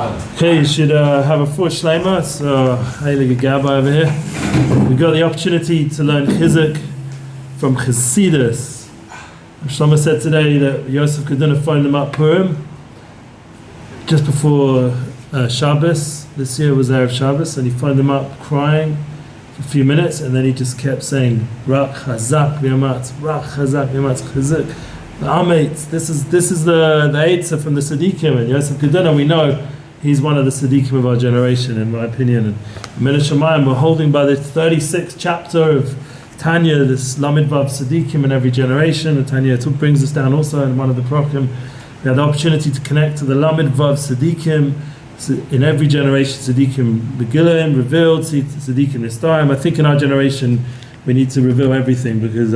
Okay, you should have a full shleima. So, Heilige Gabba over here. We got the opportunity to learn Chizzuk from Chassidus. Shlomo said today that Yosef Kaduna phoned them up Purim just before Shabbos. This year was Erev Shabbos, and he phoned them up crying for a few minutes, and then he just kept saying, Rak Chazak V'yamatz, Rak Chazak V'yamatz, Chizzuk. The Amates, this is the Eitzah from the Tzaddikim, and Yosef Kaduna, we know he's one of the Tzaddikim of our generation, in my opinion. And Min Hashemayim, we're holding by the 36th chapter of Tanya, this Lamed Vav Tzaddikim in every generation. And Tanya brings us down also in one of the Prokim. We had the opportunity to connect to the Lamed Vav Tzaddikim in every generation. Tzaddikim Begilim, revealed, Tzaddikim Nistarim. I think in our generation we need to reveal everything because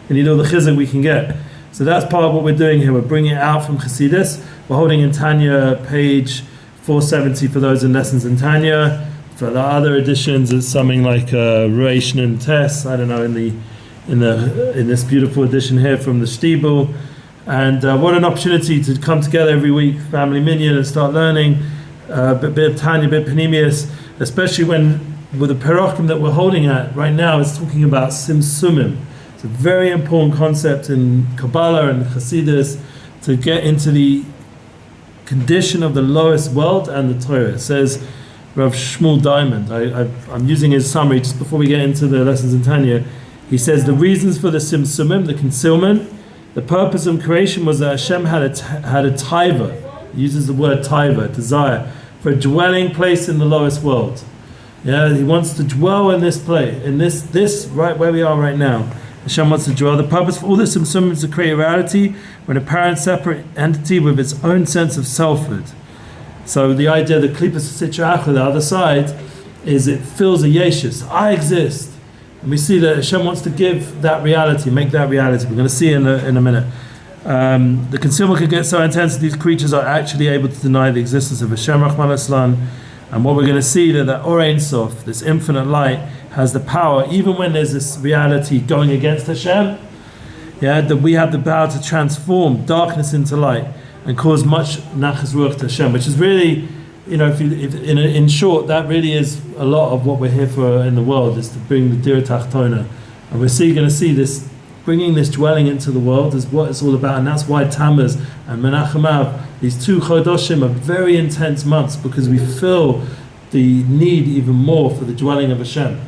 we need all the Chizzuk we can get. So that's part of what we're doing here. We're bringing it out from Chassidus. We're holding in Tanya, page 470 for those in lessons in Tanya. For the other editions, it's something like Reish and Tess. I don't know, in this beautiful edition here from the Shtiebel. And what an opportunity to come together every week, family minyan, and start learning a bit of Tanya, a bit of Panemius, especially when with the Perokim that we're holding at right now, it's talking about Tzimtzumim. It's a very important concept in Kabbalah and Chassidus to get into the condition of the lowest world and the Torah. It says, Rav Shmuel Diamond, I'm using his summary just before we get into the lessons in Tanya. He says the reasons for the Tzimtzumim, the concealment, the purpose of creation was that Hashem had a taiva. He uses the word taiva, desire, for a dwelling place in the lowest world. Yeah, he wants to dwell in this place, in this right where we are right now. Hashem wants to dwell. The purpose for all this Tzimtzum is to create a reality when a apparent separate entity with its own sense of selfhood. So the idea that Klipas Sitra Achra, the other side, is it fills a yeshus. I exist. And we see that Hashem wants to give that reality, make that reality. We're going to see in a minute. The concealment can get so intense that these creatures are actually able to deny the existence of Hashem Rahman Aslan. And what we're going to see that Or Ein Sof, this infinite light, has the power, even when there's this reality going against Hashem, that we have the power to transform darkness into light and cause much nachas ruach to Hashem, which is really, in short, that really is a lot of what we're here for in the world, is to bring the Dira Tachtona. And we're going to see this, bringing this dwelling into the world is what it's all about, and that's why Tammuz and Menachem Av, these two Chodoshim, are very intense months, because we feel the need even more for the dwelling of Hashem.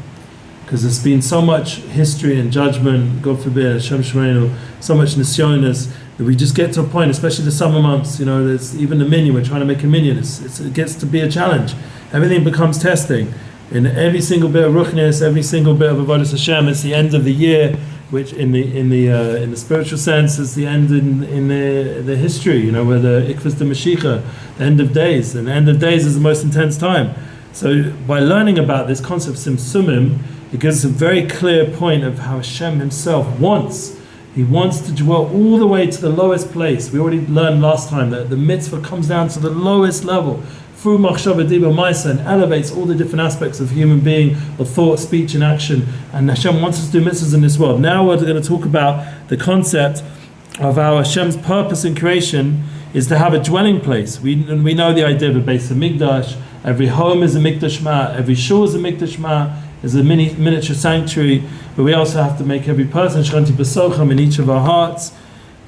Because there's been so much history and judgment, God forbid, Hashem Shmeinu, so much nisyonis, that we just get to a point, especially the summer months, there's even the minyan, we're trying to make a minyan, it gets to be a challenge. Everything becomes testing. In every single bit of ruchnis, every single bit of avodas Hashem, it's the end of the year, which in the spiritual sense is the end in the history, where the ikvus de Mashiach, the end of days, and the end of days is the most intense time. So by learning about this concept of Tzimtzumim, it gives us a very clear point of how Hashem himself wants. He wants to dwell all the way to the lowest place. We already learned last time that the mitzvah comes down to the lowest level through machshava diba ma'aseh and elevates all the different aspects of human being, of thought, speech, and action. And Hashem wants us to do mitzvahs in this world. Now we're going to talk about the concept of how Hashem's purpose in creation is to have a dwelling place. We know the idea of a Beis HaMikdash. Every home is a Mikdash Ma. Every shul is a Mikdash Ma. Is a miniature sanctuary, but we also have to make every person Shanti B'Socham in each of our hearts.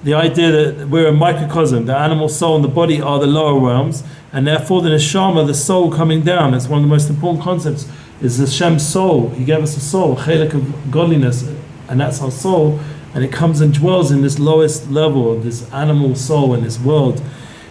The idea that we're a microcosm, the animal soul and the body are the lower realms, and therefore the neshama, the soul coming down, that's one of the most important concepts, is Hashem's soul. He gave us a soul, chelik of godliness, and that's our soul, and it comes and dwells in this lowest level of this animal soul in this world.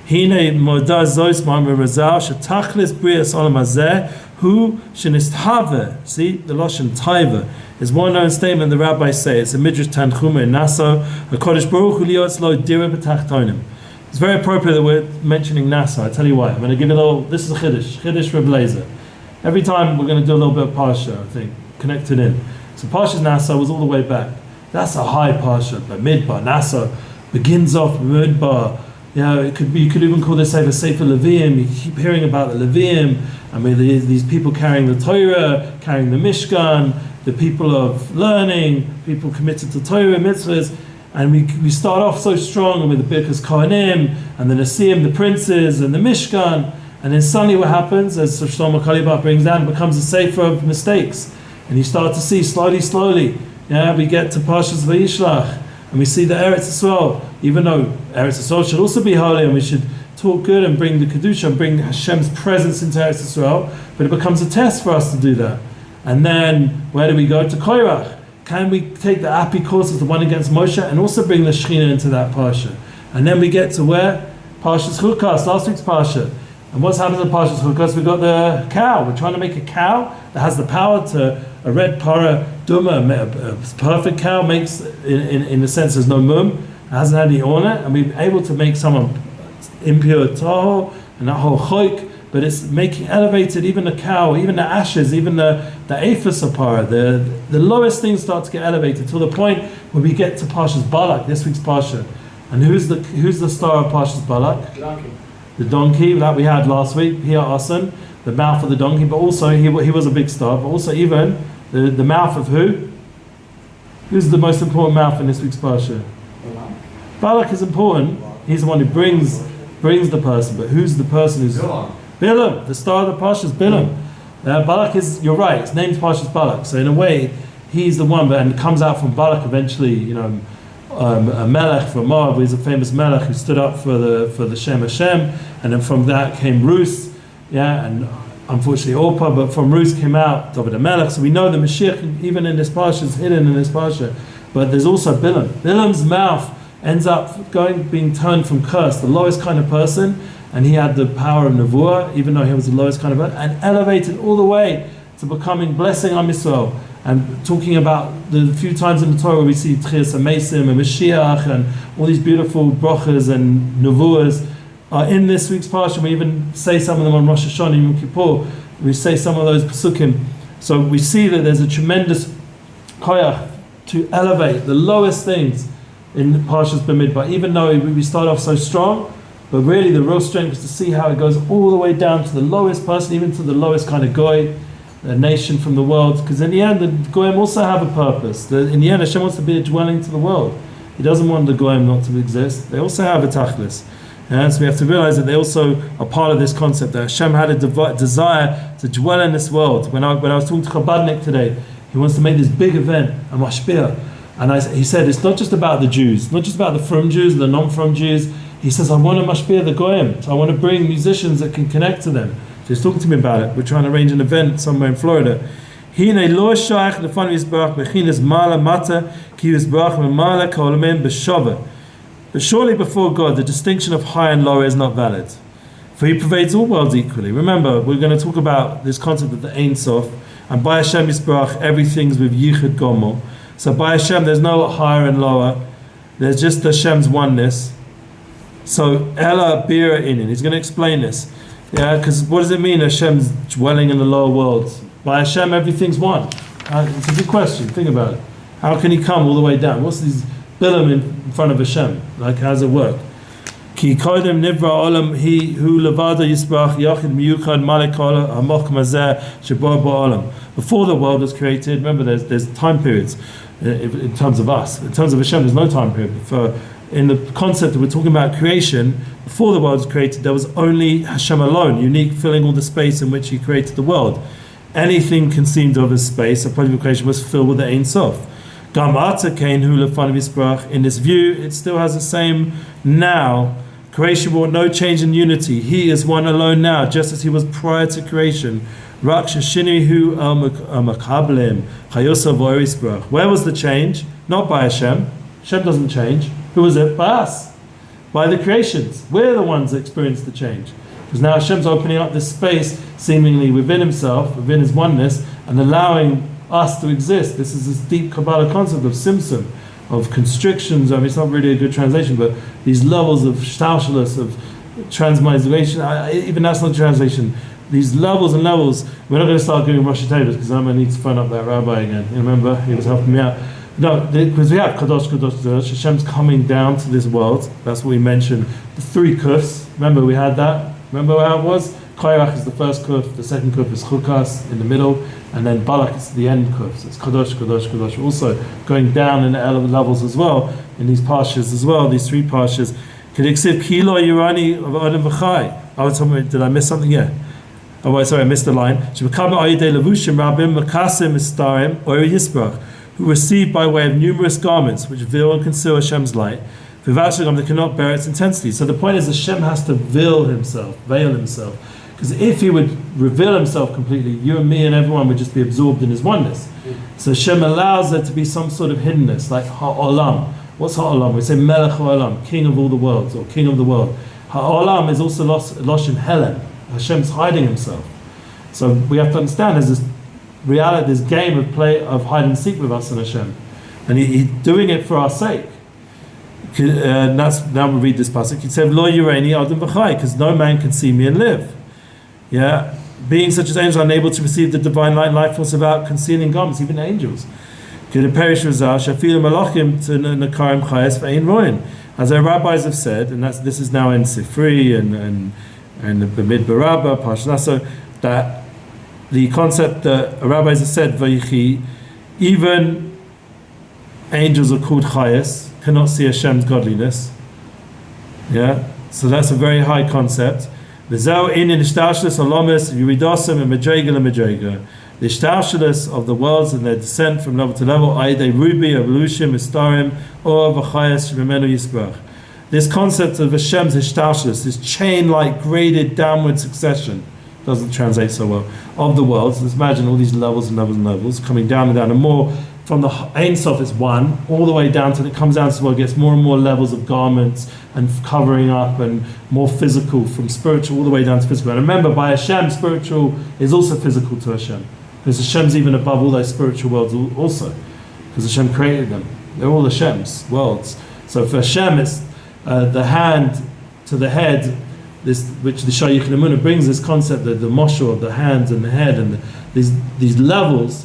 Hine moda zois ma'amir razal shetachlis brias olam hazeh Hu shenistave, see the lashon taiva is one known statement the rabbis say. It's a midrash Tanchuma in Nassau. HaKadosh Baruch Hu liyotz lo dira b'tachtonim. It's very appropriate that we're mentioning Nassau. I tell you why. I'm going to give you a little. This is a Chiddush Reb Lezer. Every time we're going to do a little bit of parsha, I think, connected in. So Parsha's Nassau was all the way back. That's a high parsha, but Midbar Nassau begins off Midbar. You could even call this Sefer Leviim. You keep hearing about the Leviim. I mean, these people carrying the Torah, carrying the Mishkan, the people of learning, people committed to Torah, mitzvahs, and we start off so strong with the Birkas Kohanim, and the Nasiim, the princes, and the Mishkan, And then suddenly what happens, as Shlomo Kalibah brings down, it becomes a sefer of mistakes. And you start to see slowly, we get to Parshas Vayishlach, and we see the Eretz Yisrael, even though Eretz Yisrael should also be holy, and we should talk good and bring the Kedusha and bring Hashem's presence into Eretz Yisrael, but it becomes a test for us to do that. And then, where do we go? To Koirach. Can we take the Apikoros as the one against Moshe and also bring the Shechina into that Parsha? And then we get to where? Parshas Chukas, last week's Parsha. And what's happened in Parshas Chukas? We've got the cow. We're trying to make a cow that has the power to, a red para duma, a perfect cow, makes, in the sense there's no mum, it hasn't had any ornament, and we're able to make someone impure taho, and that whole choik, but it's making elevated, even the cow, even the ashes, even the aphis apara, the lowest things start to get elevated till the point where we get to Parshas Balak, this week's Parsha. And who's the star of Parshas Balak? Donkey. The donkey that we had last week, Pia Asen, the mouth of the donkey, but also he was a big star, but also even the mouth of who? Who's the most important mouth in this week's Parsha? Balak is important. He's the one who brings the person, but who's the person who's... Bilam, the star of the Parsha is Bilam. Balak is, you're right, his name's Parsha's Balak, so in a way, he's the one, and comes out from Balak eventually, a melech from Moab. He's a famous melech who stood up for the Shem Hashem, and then from that came Rus, and unfortunately Orpah, but from Rus came out David the Melech. So we know the Mashiach, even in this Parsha, is hidden in this Parsha. But there's also Bilam. Bilam's mouth ends up being turned from curse, the lowest kind of person, and he had the power of Nevuah, even though he was the lowest kind of person, and elevated all the way to becoming blessing Am Yisrael. And talking about the few times in the Torah where we see Tchias HaMesim and Mashiach and all these beautiful brachas and nevuahs are in this week's Parsha. We even say some of them on Rosh Hashanah and Yom Kippur. We say some of those Pesukim. So we see that there's a tremendous koyach to elevate the lowest things in Parshas Bamidbar, even though we start off so strong, but really the real strength is to see how it goes all the way down to the lowest person, even to the lowest kind of goy, a nation from the world, because in the end the goyim also have a purpose. In the end Hashem wants to be a dwelling to the world. He doesn't want the goyim not to exist. They also have a tachlis, and so we have to realize that they also are part of this concept that Hashem had a desire to dwell in this world. When I was talking to Chabadnik today, he wants to make this big event, a mashpia, and he said it's not just about the Jews, not just about the from Jews and the non-from Jews. He says I want to mashpia the goyim, so I want to bring musicians that can connect to them. So he's talking to me about it. We're trying to arrange an event somewhere in Florida. But surely before God, the distinction of high and low is not valid. For He pervades all worlds equally. Remember, we're going to talk about this concept of the Ein Sof. And by Hashem Yisbarach, everything's with Yichud Gomel. So by Hashem, there's no higher and lower. There's just Hashem's oneness. So Ella Bira Inin. He's going to explain this. Yeah, because what does it mean Hashem's dwelling in the lower world? By Hashem, everything's one. It's a good question. Think about it. How can He come all the way down? What's these bilam in front of Hashem? Like, how does it work? Ki kodem nivra olam he hu levada yisbrach yachid miyuchad malek hamok mazeh shebor ba'olam. Before the world was created, remember there's time periods in terms of us. In terms of Hashem, there's no time period. For in the concept that we're talking about creation, before the world was created, there was only Hashem alone, unique, filling all the space in which He created the world. Anything conceived of as space, a project of creation, was filled with the Ein Sof. In this view, it still has the same now. Creation brought no change in unity. He is one alone now, just as He was prior to creation. Where was the change? Not by Hashem. Hashem doesn't change. Who was it? By us. By the creations. We're the ones that experience the change. Because now Hashem's opening up this space seemingly within Himself, within His oneness, and allowing us to exist. This is this deep Kabbalah concept of Tzimtzum, of constrictions. I mean, it's not really a good translation, but these levels of shtalshalus, of transmigration, even that's not translation. These levels and levels. We're not going to start doing Rosh Hashanah because I'm going to need to phone up that rabbi again. You remember? He was helping me out. No, because we have Kadosh, Kadosh, Kadosh. Hashem's coming down to this world. That's what we mentioned. The three kufs. Remember we had that? Remember how it was? Koyrach is the first kuf, the second kuf is Chukas in the middle, and then Balak is the end kuf. So it's Kadosh, Kadosh, Kadosh. Also going down in the levels as well, in these parshas as well, these three parshas. Kediksiv Kilo Yirani of Adam V'chai. I was talking about, did I miss something? Yeah. Oh, wait, sorry, I missed the line. Who received by way of numerous garments which veil and conceal Hashem's light. They cannot bear its intensity. So the point is Hashem has to veil himself. Because if he would reveal himself completely, you and me and everyone would just be absorbed in his oneness. So Hashem allows there to be some sort of hiddenness, like Ha'olam. What's Ha'olam? We say Melech Ha'olam, king of all the worlds, or king of the world. Ha'olam is also Loshin Helen. Hashem's hiding himself. So we have to understand there's this reality, this game of play of hide and seek with us and Hashem. And he's doing it for our sake. And that's, now we read this passage. He said, Lo Yireni Adam V'chai, because no man can see me and live. Yeah, being such as angels are unable to receive the divine light and life force without concealing garments, even angels. As our rabbis have said, and this is now in Sifri and the Bamidbar Rabbah, Parshanaso, that the concept that rabbis have said, Vayichi, even angels are called chayas, cannot see Hashem's godliness. Yeah, so that's a very high concept. The ishtalshelus of the worlds and their descent from level to level, Aidei Rubi, Evolution, Mistarim, or V'chayas Shememenu Yisbrach. This concept of Hashem's ishtalshelus, this chain-like graded downward succession, doesn't translate so well, of the worlds. Let's imagine all these levels and levels and levels coming down and down, and more from the Ein Sof is one, all the way down to it comes down to where it gets more and more levels of garments and covering up and more physical, from spiritual all the way down to physical. And remember, by Hashem, spiritual is also physical to Hashem. Because Hashem's even above all those spiritual worlds also. Because Hashem created them. They're all Hashem's worlds. So for Hashem, it's the hand to the head, this, which the Shayich Lemuna brings this concept, the moshel of the hands and the head, and these levels.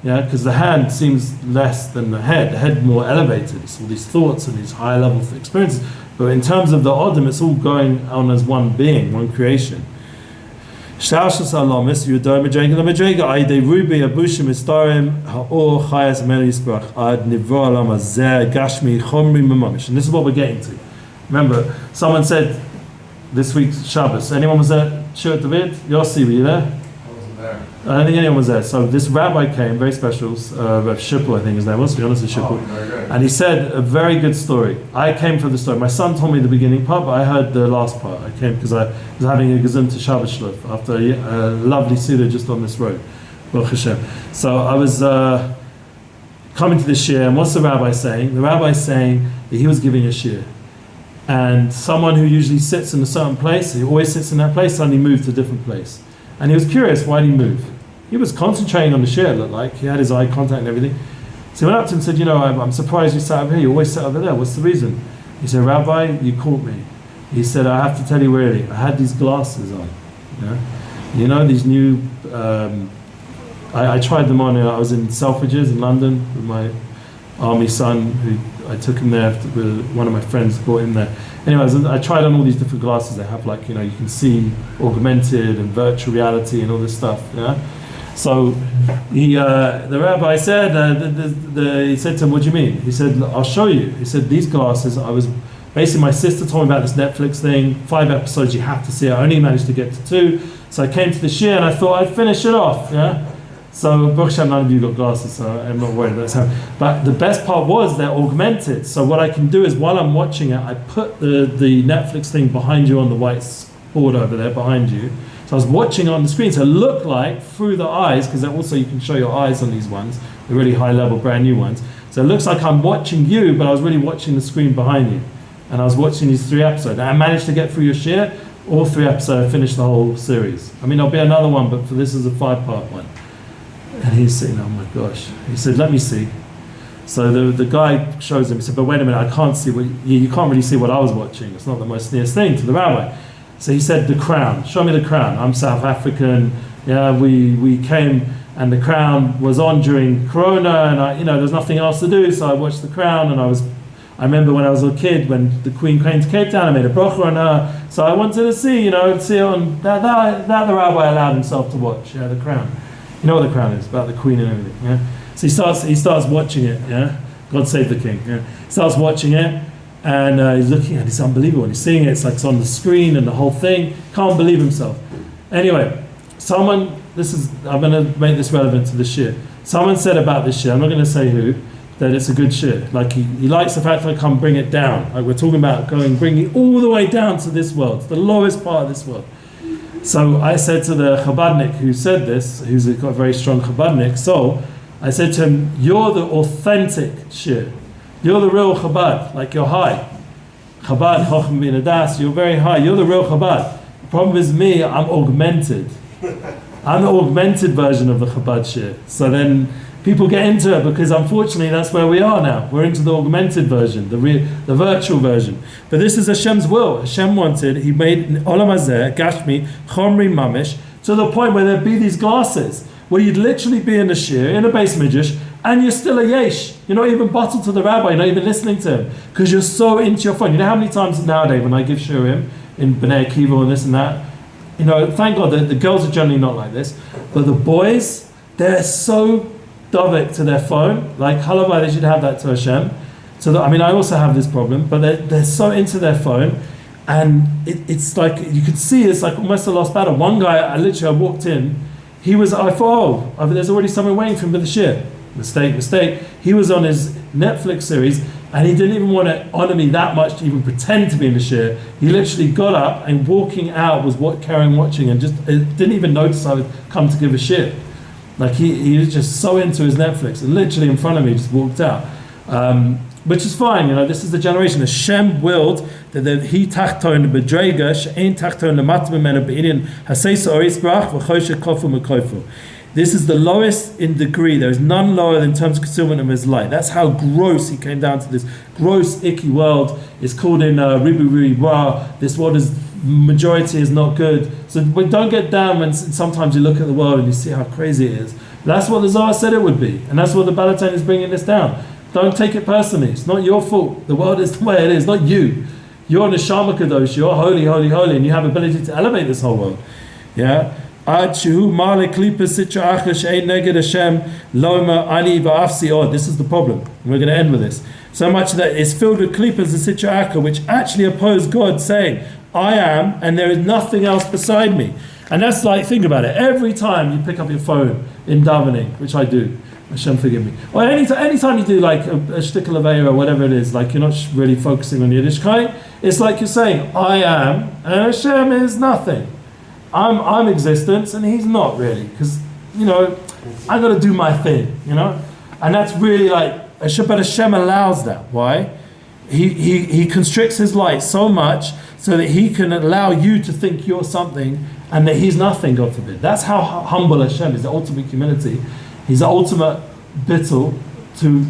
Yeah, because the hand seems less than the head more elevated. It's all these thoughts and these higher level experiences. But in terms of the Odom, it's all going on as one being, one creation. Shtalshus alamis, Yudai Madrega la Madrega, Aidei Rubi, Abushim, Istarim, Ha'or, Chayas, Meli Yisbrach, Ad Nivra Alam Azeh, Gashmi, Chomri, mamesh. And this is what we're getting to. Remember, someone said this week's Shabbos, anyone was there? Shirat David? Yossi, were you there? I don't think anyone was there. So this rabbi came, very special, Rav Shtiebel, I think his name was, to be honest with Shtiebel. And he said a very good story. I came for the story. My son told me the beginning part, but I heard the last part. I came because I was having a Gesundte Shabbos Shluf after a lovely Seder just on this road. Baruch Hashem. So I was coming to this shir, and what's the rabbi saying? The rabbi is saying that he was giving a shir. And someone who usually sits in a certain place, he always sits in that place, suddenly moved to a different place. And he was curious, why did he move? He was concentrating on the shir, it looked like. He had his eye contact and everything. So he went up to him and said, I'm surprised you sat over here. You always sit over there. What's the reason? He said, Rabbi, you caught me. He said, I have to tell you really, I had these glasses on. Yeah? These new, I tried them on. I was in Selfridges in London with my army son, who I took him there with one of my friends, brought him there. Anyways, I tried on all these different glasses they have, like, you can see augmented and virtual reality and all this stuff. Yeah. So the rabbi said, he said to him, what do you mean? He said, I'll show you. He said, these glasses, basically my sister told me about this Netflix thing, 5 episodes you have to see. I only managed to get to 2. So I came to the shir and I thought I'd finish it off. Yeah. So Baruch Hashem, none of you got glasses, so I'm not worried about that. But the best part was they're augmented. So what I can do is while I'm watching it, I put the Netflix thing behind you on the white board over there behind you. So I was watching on the screen, so it looked like through the eyes, because also you can show your eyes on these ones, the really high level brand new ones. So it looks like I'm watching you, but I was really watching the screen behind you. And I was watching these 3 episodes. And I managed to get through your share, all 3 episodes, I finished the whole series. I mean, there'll be another one, but for this is a 5-part one. And he's saying, oh my gosh. He said, let me see. So the guy shows him, he said, but wait a minute, I can't see what, you can't really see what I was watching. It's not the most nearest thing to the rabbi. So he said, the crown, show me the crown. I'm South African, we came and the crown was on during Corona and there's nothing else to do, so I watched the crown and I remember when I was a kid, when the Queen came to Cape Town, I made a bracha on her, so I wanted to see, see it on, that the rabbi allowed himself to watch, the crown. You know what the crown is, about the Queen and everything, So he starts watching it, God save the King, He starts watching it, and he's looking at it, it's unbelievable. And he's seeing it, it's like it's on the screen and the whole thing. Can't believe himself. Anyway, I'm going to make this relevant to the shir. Someone said about this shir, I'm not going to say who, that it's a good shir. Like he likes the fact that I come bring it down. Like we're talking about bringing it all the way down to this world, to the lowest part of this world. So I said to the Chabadnik who said this, who's got a very strong Chabadnik soul, I said to him, you're the authentic shir. You're the real Chabad, like you're high. Chabad, Chochem bin Adas, you're very high. You're the real Chabad. The problem is me, I'm augmented. I'm the augmented version of the Chabad shir. So then people get into it because unfortunately that's where we are now. We're into the augmented version, the virtual version. But this is Hashem's will. Hashem wanted, He made Olam Hazeh, Gashmi, Chomri, Mamesh, to the point where there'd be these glasses, where you'd literally be in a shir, in a base midrash, and you're still a yesh. You're not even bottled to the rabbi, you're not even listening to him, because you're so into your phone. You know how many times nowadays when I give shiurim in Bnei Akiva and this and that, thank God that the girls are generally not like this, but the boys, they're so dovek to their phone, like halavai they should have that to Hashem. So that, I also have this problem, but they're so into their phone, and it's like you could see it's like almost a lost battle. One guy, I walked in, I thought, there's already someone waiting for him with the shir. Mistake. He was on his Netflix series, and he didn't even want to honor me that much to even pretend to be in the shir. He literally got up and walking out was carrying watching, and just didn't even notice I would come to give a shir. Like he was just so into his Netflix, and literally in front of me just walked out, which is fine. This is the generation. Hashem willed that he tachton bedrega she'ein tachton lemat memenu be'inyan haseisa oris brach v'choshe kofu mekofu. This is the lowest in degree. There is none lower in terms of concealment of his light. That's how gross he came down to this gross, icky world. It's called in Ribu Riba. This world is majority is not good. So we don't get down when sometimes you look at the world and you see how crazy it is. That's what the Zohar said it would be, and that's what the Balatain is bringing this down. Don't take it personally. It's not your fault. The world is the way it is, not you. You're Neshama Kadosh. You're holy, holy, holy, and you have ability to elevate this whole world. Yeah. This is the problem. We're going to end with this. So much that it's filled with klipas and sitra which actually oppose God, saying, I am, and there is nothing else beside me. And that's like, think about it. Every time you pick up your phone in davening, which I do, Hashem forgive me, or anytime you do like a shtickle aveira or whatever it is, like you're not really focusing on Yiddishkeit, it's like you're saying, I am, and Hashem is nothing. I'm existence, and He's not really, because I got to do my thing, and that's really like but Hashem allows that. Why? He constricts His light so much so that He can allow you to think you're something and that He's nothing. God forbid. That's how humble Hashem is. The ultimate humility. He's the ultimate bittul to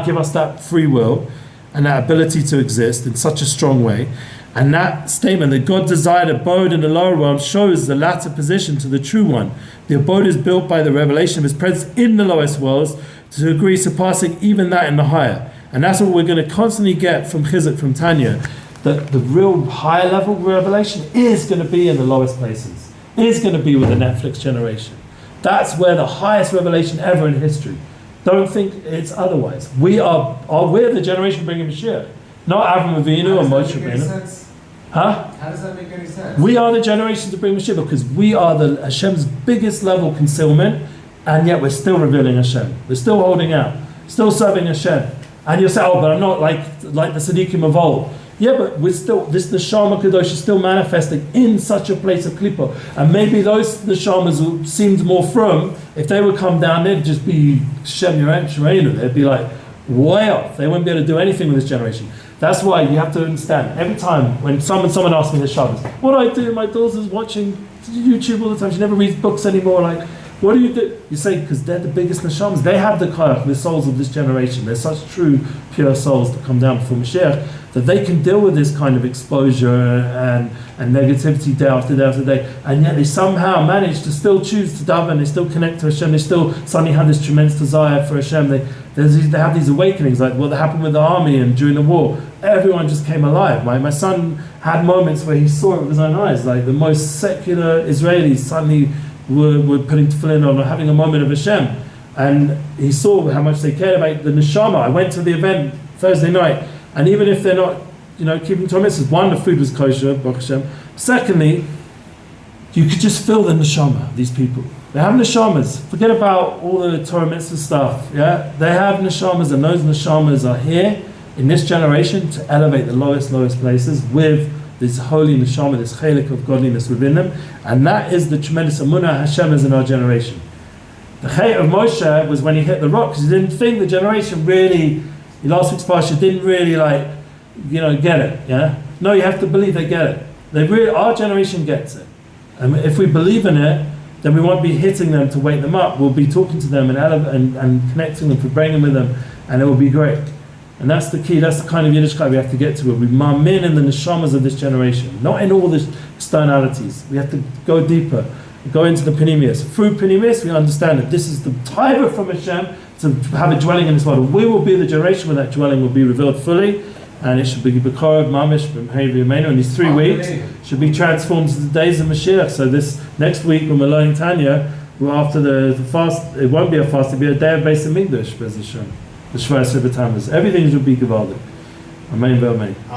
give us that free will and that ability to exist in such a strong way. And that statement that God desired abode in the lower world shows the latter position to the true one. The abode is built by the revelation of His presence in the lowest worlds to a degree surpassing even that in the higher. And that's what we're going to constantly get from Chizzuk, from Tanya, that the real higher level revelation is going to be in the lowest places. Is going to be with the Netflix generation. That's where the highest revelation ever in history. Don't think it's otherwise. We're the generation bringing Mashiach. Not Avram Avinu or Moshe Rabbeinu. Huh? How does that make any sense? We are the generation to bring Mashiach because we are the Hashem's biggest level concealment, and yet we're still revealing Hashem. We're still holding out, still serving Hashem. And you'll say, oh, but I'm not like the Tzaddikim of old. Yeah, but we're still, this Neshama Kadosh is still manifesting in such a place of Klippa. And maybe those Neshamas who seemed more from, if they would come down, they'd just be Shem Yerenu. They'd be like way off. They wouldn't be able to do anything with this generation. That's why you have to understand, every time when someone asks me this Shabbos, what do I do? My daughter's watching YouTube all the time. She never reads books anymore. Like, what do? You say, because they're the biggest neshamas. They have the koyach, the souls of this generation. They're such true, pure souls to come down before Mashiach, that they can deal with this kind of exposure and negativity day after day after day. And yet they somehow manage to still choose to daven, they still connect to Hashem, they still suddenly have this tremendous desire for Hashem. They have these awakenings, like what happened with the army and during the war. Everyone just came alive. My son had moments where he saw it with his own eyes, like the most secular Israelis suddenly were putting tefillin on or having a moment of Hashem. And he saw how much they cared about the neshama. I went to the event Thursday night, and even if they're not keeping Torah mitzvahs. One, the food was kosher, Baruch Hashem. Secondly, you could just feel the neshama of these people. They have neshamas. Forget about all the Torah mitzvah stuff. Yeah, they have neshamas, and those neshamas are here in this generation to elevate the lowest places with this holy neshama, this chelik of godliness within them, and that is the tremendous amunah Hashem is in our generation. The chait of Moshe was when he hit the rock, because he didn't think the generation really. Last week's parsha didn't really get it. Yeah, no, you have to believe they get it. Our generation gets it, and if we believe in it, then we won't be hitting them to wake them up. We'll be talking to them and connecting them, for bringing with them, and it will be great. And that's the key. That's the kind of Yiddishkeit we have to get to. We mamin in the neshamas of this generation, not in all the externalities. We have to go deeper, go into the panemius. Through panemius, we understand that this is the taiva from Hashem to have a dwelling in this world. We will be the generation where that dwelling will be revealed fully, and it should be B'korov, mamesh, Bnei, in these 3 weeks should be transformed to the days of Mashiach. So this next week when we're learning Tanya, after the fast, it won't be a fast, it'll be a day of Beis Hamikdash, Bez Hashem. The Shvayas Rebbe Tammuz. Everything should be Gevaldik. Amen, amen.